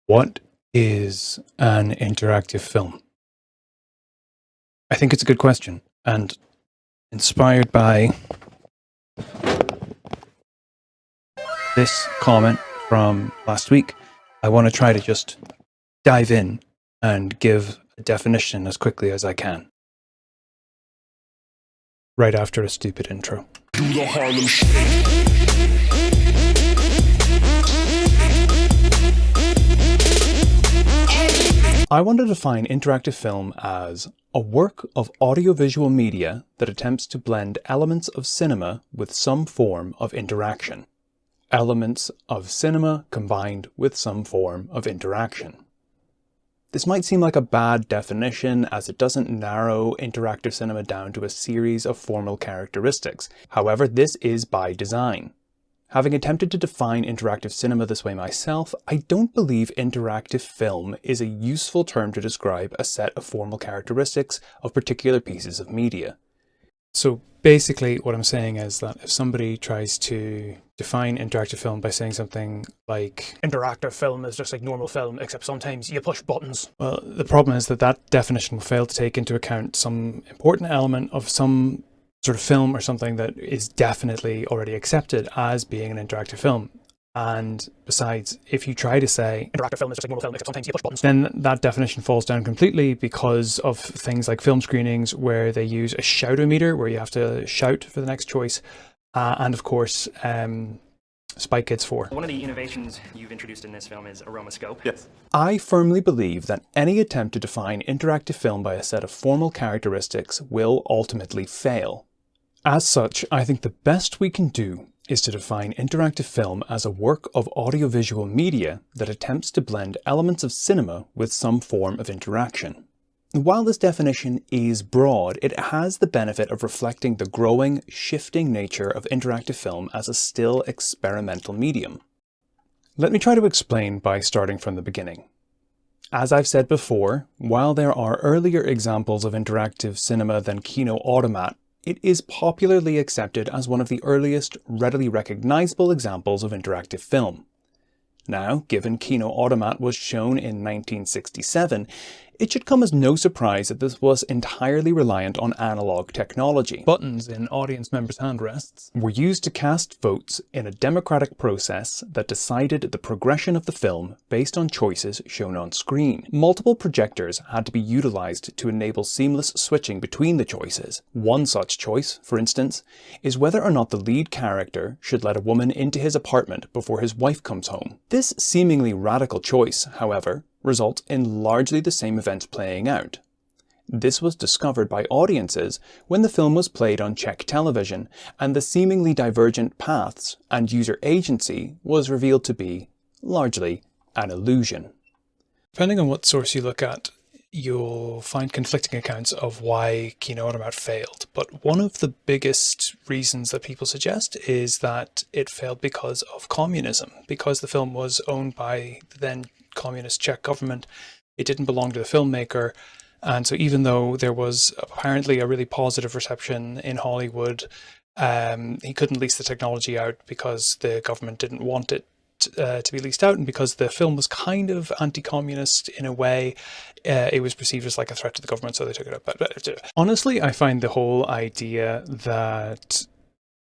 What is an interactive film? I think it's a good question, and inspired by this comment from last week, I want to try to just dive in and give a definition as quickly as I can. Right after a stupid intro. Do the Harlem Shake. I want to define interactive film as a work of audiovisual media that attempts to blend elements of cinema with some form of interaction. Elements of cinema combined with some form of interaction. This might seem like a bad definition as it doesn't narrow interactive cinema down to a series of formal characteristics. However, this is by design. Having attempted to define interactive cinema this way myself, I don't believe interactive film is a useful term to describe a set of formal characteristics of particular pieces of media. So basically what I'm saying is that if somebody tries to define interactive film by saying something like interactive film is just like normal film, except sometimes you push buttons. Well, the problem is that that definition will fail to take into account some important element of some sort of film or something that is definitely already accepted as being an interactive film. And besides, if you try to say interactive film is just like normal film, except sometimes you push buttons, then that definition falls down completely because of things like film screenings where they use a shout-o-meter, where you have to shout for the next choice, and of course Spy Kids 4. One of the innovations you've introduced in this film is aromascope. Yes. I firmly believe that any attempt to define interactive film by a set of formal characteristics will ultimately fail. As such, I think the best we can do is to define interactive film as a work of audiovisual media that attempts to blend elements of cinema with some form of interaction. While this definition is broad, it has the benefit of reflecting the growing, shifting nature of interactive film as a still experimental medium. Let me try to explain by starting from the beginning. As I've said before, while there are earlier examples of interactive cinema than Kinoautomat, it is popularly accepted as one of the earliest readily recognizable examples of interactive film. Now, given Kinoautomat was shown in 1967, it should come as no surprise that this was entirely reliant on analog technology. Buttons in audience members' handrests were used to cast votes in a democratic process that decided the progression of the film based on choices shown on screen. Multiple projectors had to be utilized to enable seamless switching between the choices. One such choice, for instance, is whether or not the lead character should let a woman into his apartment before his wife comes home. This seemingly radical choice, however, result in largely the same events playing out. This was discovered by audiences when the film was played on Czech television, and the seemingly divergent paths and user agency was revealed to be largely an illusion. Depending on what source you look at, you'll find conflicting accounts of why Kinoautomat failed, but one of the biggest reasons that people suggest is that it failed because of communism. Because the film was owned by the then communist Czech government, it didn't belong to the filmmaker, and so even though there was apparently a really positive reception in Hollywood, he couldn't lease the technology out because the government didn't want it to be leased out, and because the film was kind of anti-communist in a way, it was perceived as like a threat to the government, so they took it up. But honestly, I find the whole idea that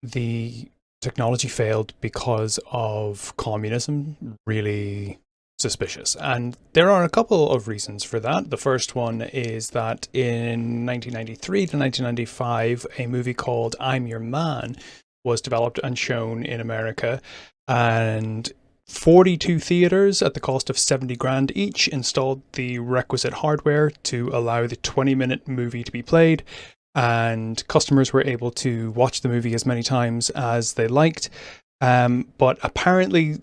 the technology failed because of communism really suspicious, and there are a couple of reasons for that. The first one is that in 1993 to 1995, a movie called I'm Your Man was developed and shown in America, and 42 theaters at the cost of 70 grand each installed the requisite hardware to allow the 20-minute movie to be played, and customers were able to watch the movie as many times as they liked, but apparently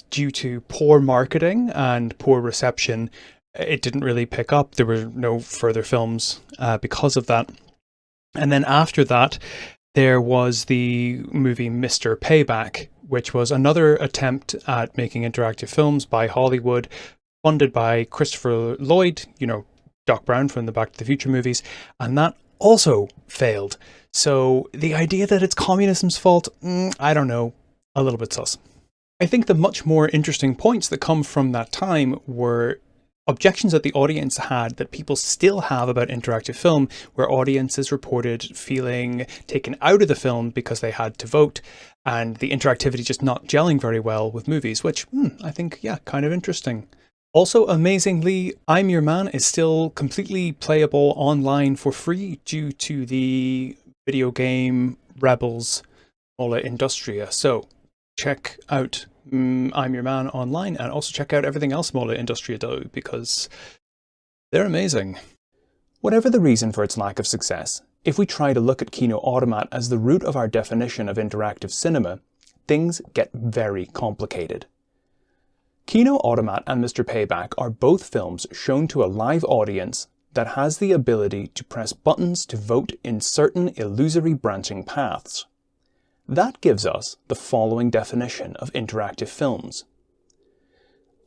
due to poor marketing and poor reception, it didn't really pick up. There were no further films because of that. And then after that, there was the movie Mr. Payback, which was another attempt at making interactive films by Hollywood, funded by Christopher Lloyd, Doc Brown from the Back to the Future movies, and that also failed. So the idea that it's communism's fault, I don't know, a little bit sus. I think the much more interesting points that come from that time were objections that the audience had that people still have about interactive film, where audiences reported feeling taken out of the film because they had to vote, and the interactivity just not gelling very well with movies, which I think, yeah, kind of interesting. Also, amazingly, I'm Your Man is still completely playable online for free due to the video game Rebels Molleindustria. So check out I'm Your Man online, and also check out everything else Molleindustria do, because they're amazing. Whatever the reason for its lack of success, if we try to look at Kinoautomat as the root of our definition of interactive cinema, things get very complicated. Kinoautomat and Mr. Payback are both films shown to a live audience that has the ability to press buttons to vote in certain illusory branching paths. That gives us the following definition of interactive films: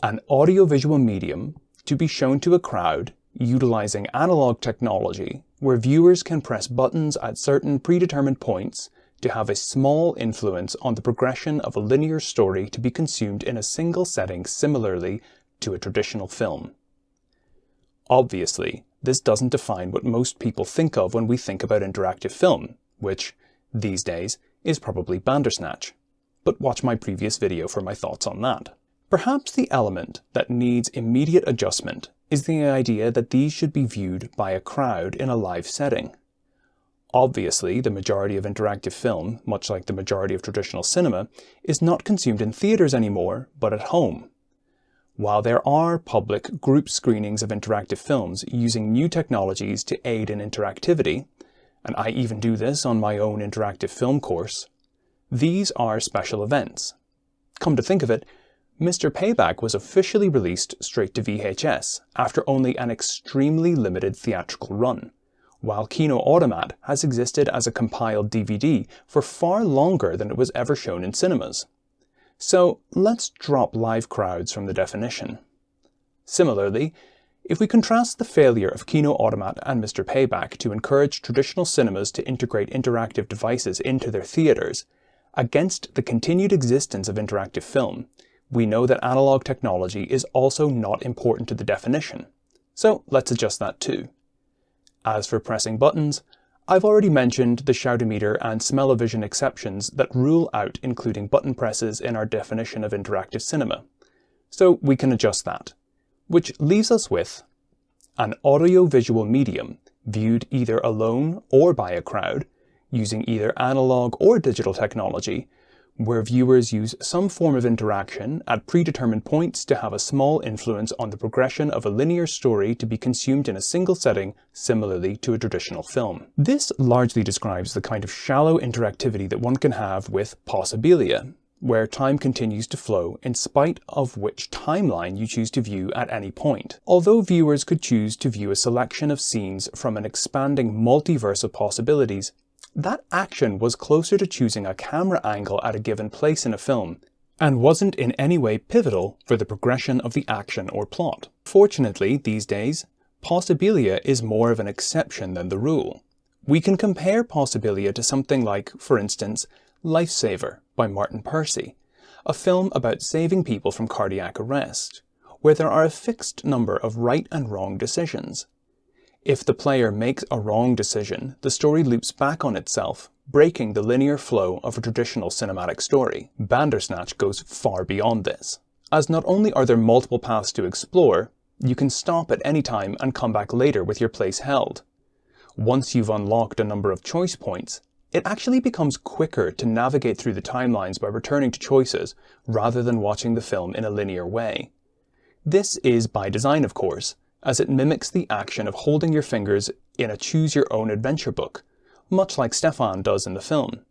an audiovisual medium to be shown to a crowd utilizing analog technology where viewers can press buttons at certain predetermined points to have a small influence on the progression of a linear story to be consumed in a single setting, similarly to a traditional film. Obviously, this doesn't define what most people think of when we think about interactive film, which, these days, is probably Bandersnatch. But watch my previous video for my thoughts on that. Perhaps the element that needs immediate adjustment is the idea that these should be viewed by a crowd in a live setting. Obviously, the majority of interactive film, much like the majority of traditional cinema, is not consumed in theatres anymore, but at home. While there are public group screenings of interactive films using new technologies to aid in interactivity, and I even do this on my own interactive film course, these are special events. Come to think of it, Mr. Payback was officially released straight to VHS after only an extremely limited theatrical run, while Kinoautomat has existed as a compiled DVD for far longer than it was ever shown in cinemas. So let's drop live crowds from the definition. Similarly, if we contrast the failure of Kinoautomat and Mr. Payback to encourage traditional cinemas to integrate interactive devices into their theatres, against the continued existence of interactive film, we know that analog technology is also not important to the definition. So let's adjust that too. As for pressing buttons, I've already mentioned the shout-o-meter and smell-o-vision exceptions that rule out including button presses in our definition of interactive cinema. So we can adjust that, which leaves us with an audiovisual medium viewed either alone or by a crowd, using either analog or digital technology, where viewers use some form of interaction at predetermined points to have a small influence on the progression of a linear story to be consumed in a single setting, similarly to a traditional film. This largely describes the kind of shallow interactivity that one can have with possibilia, where time continues to flow in spite of which timeline you choose to view at any point. Although viewers could choose to view a selection of scenes from an expanding multiverse of possibilities, that action was closer to choosing a camera angle at a given place in a film, and wasn't in any way pivotal for the progression of the action or plot. Fortunately, these days, possibilia is more of an exception than the rule. We can compare possibilia to something like, for instance, Lifesaver by Martin Percy, a film about saving people from cardiac arrest, where there are a fixed number of right and wrong decisions. If the player makes a wrong decision, the story loops back on itself, breaking the linear flow of a traditional cinematic story. Bandersnatch goes far beyond this, as not only are there multiple paths to explore, you can stop at any time and come back later with your place held. Once you've unlocked a number of choice points, it actually becomes quicker to navigate through the timelines by returning to choices rather than watching the film in a linear way. This is by design, of course, as it mimics the action of holding your fingers in a choose-your-own-adventure book, much like Stefan does in the film.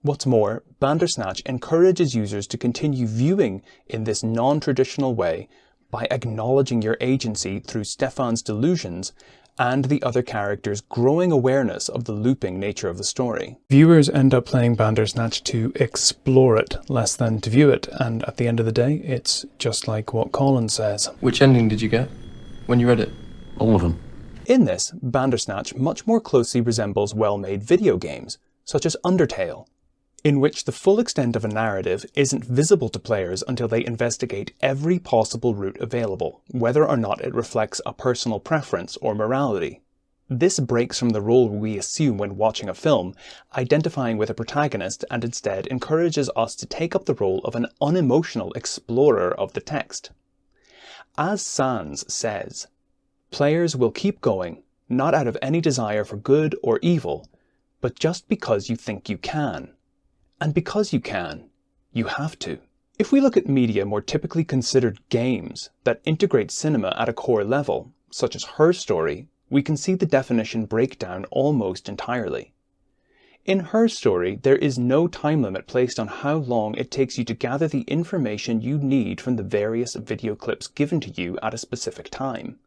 What's more, Bandersnatch encourages users to continue viewing in this non-traditional way by acknowledging your agency through Stefan's delusions and the other characters' growing awareness of the looping nature of the story. Viewers end up playing Bandersnatch to explore it, less than to view it, and at the end of the day, it's just like what Colin says. Which ending did you get when you read it? All of them. In this, Bandersnatch much more closely resembles well-made video games, such as Undertale. in which the full extent of a narrative isn't visible to players until they investigate every possible route available, whether or not it reflects a personal preference or morality. This breaks from the role we assume when watching a film, identifying with a protagonist, and instead encourages us to take up the role of an unemotional explorer of the text. As Sands says, players will keep going, not out of any desire for good or evil, but just because you think you can. And because you can, you have to. If we look at media more typically considered games that integrate cinema at a core level, such as Her Story, we can see the definition break down almost entirely. In Her Story, there is no time limit placed on how long it takes you to gather the information you need from the various video clips given to you at a specific time.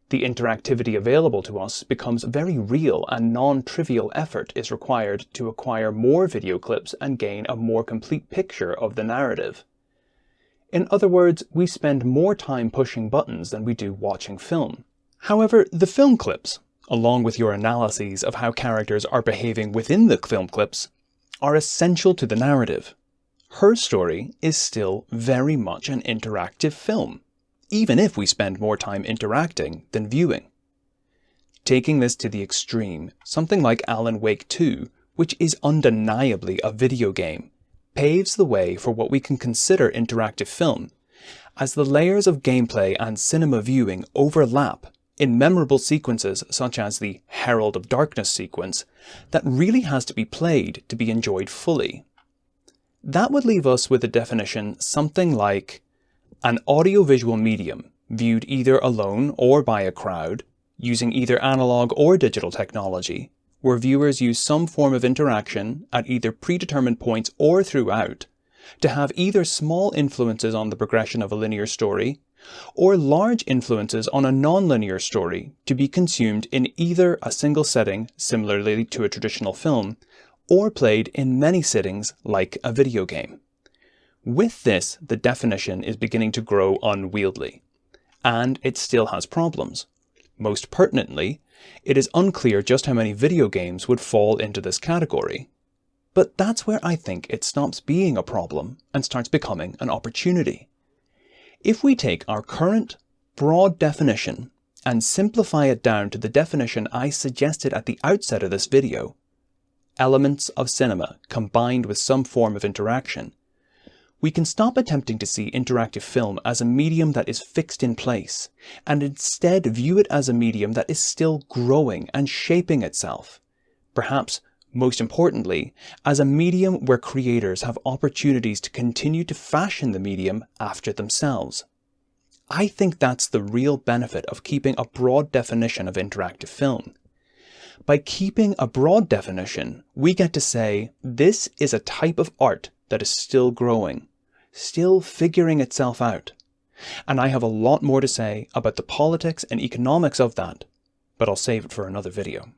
The interactivity available to us becomes very real, and non-trivial effort is required to acquire more video clips and gain a more complete picture of the narrative. In other words, we spend more time pushing buttons than we do watching film. However, the film clips, along with your analyses of how characters are behaving within the film clips, are essential to the narrative. Her Story is still very much an interactive film, even if we spend more time interacting than viewing. Taking this to the extreme, something like Alan Wake 2, which is undeniably a video game, paves the way for what we can consider interactive film, as the layers of gameplay and cinema viewing overlap in memorable sequences such as the Herald of Darkness sequence that really has to be played to be enjoyed fully. That would leave us with a definition something like an audiovisual medium viewed either alone or by a crowd, using either analog or digital technology, where viewers use some form of interaction at either predetermined points or throughout, to have either small influences on the progression of a linear story, or large influences on a non-linear story to be consumed in either a single setting, similarly to a traditional film, or played in many sittings like a video game. With this, the definition is beginning to grow unwieldy, and it still has problems. Most pertinently, it is unclear just how many video games would fall into this category. But that's where I think it stops being a problem and starts becoming an opportunity. If we take our current, broad definition and simplify it down to the definition I suggested at the outset of this video, elements of cinema combined with some form of interaction, we can stop attempting to see interactive film as a medium that is fixed in place, and instead view it as a medium that is still growing and shaping itself. Perhaps, most importantly, as a medium where creators have opportunities to continue to fashion the medium after themselves. I think that's the real benefit of keeping a broad definition of interactive film. By keeping a broad definition, we get to say, this is a type of art that is still growing, still figuring itself out. And I have a lot more to say about the politics and economics of that, but I'll save it for another video.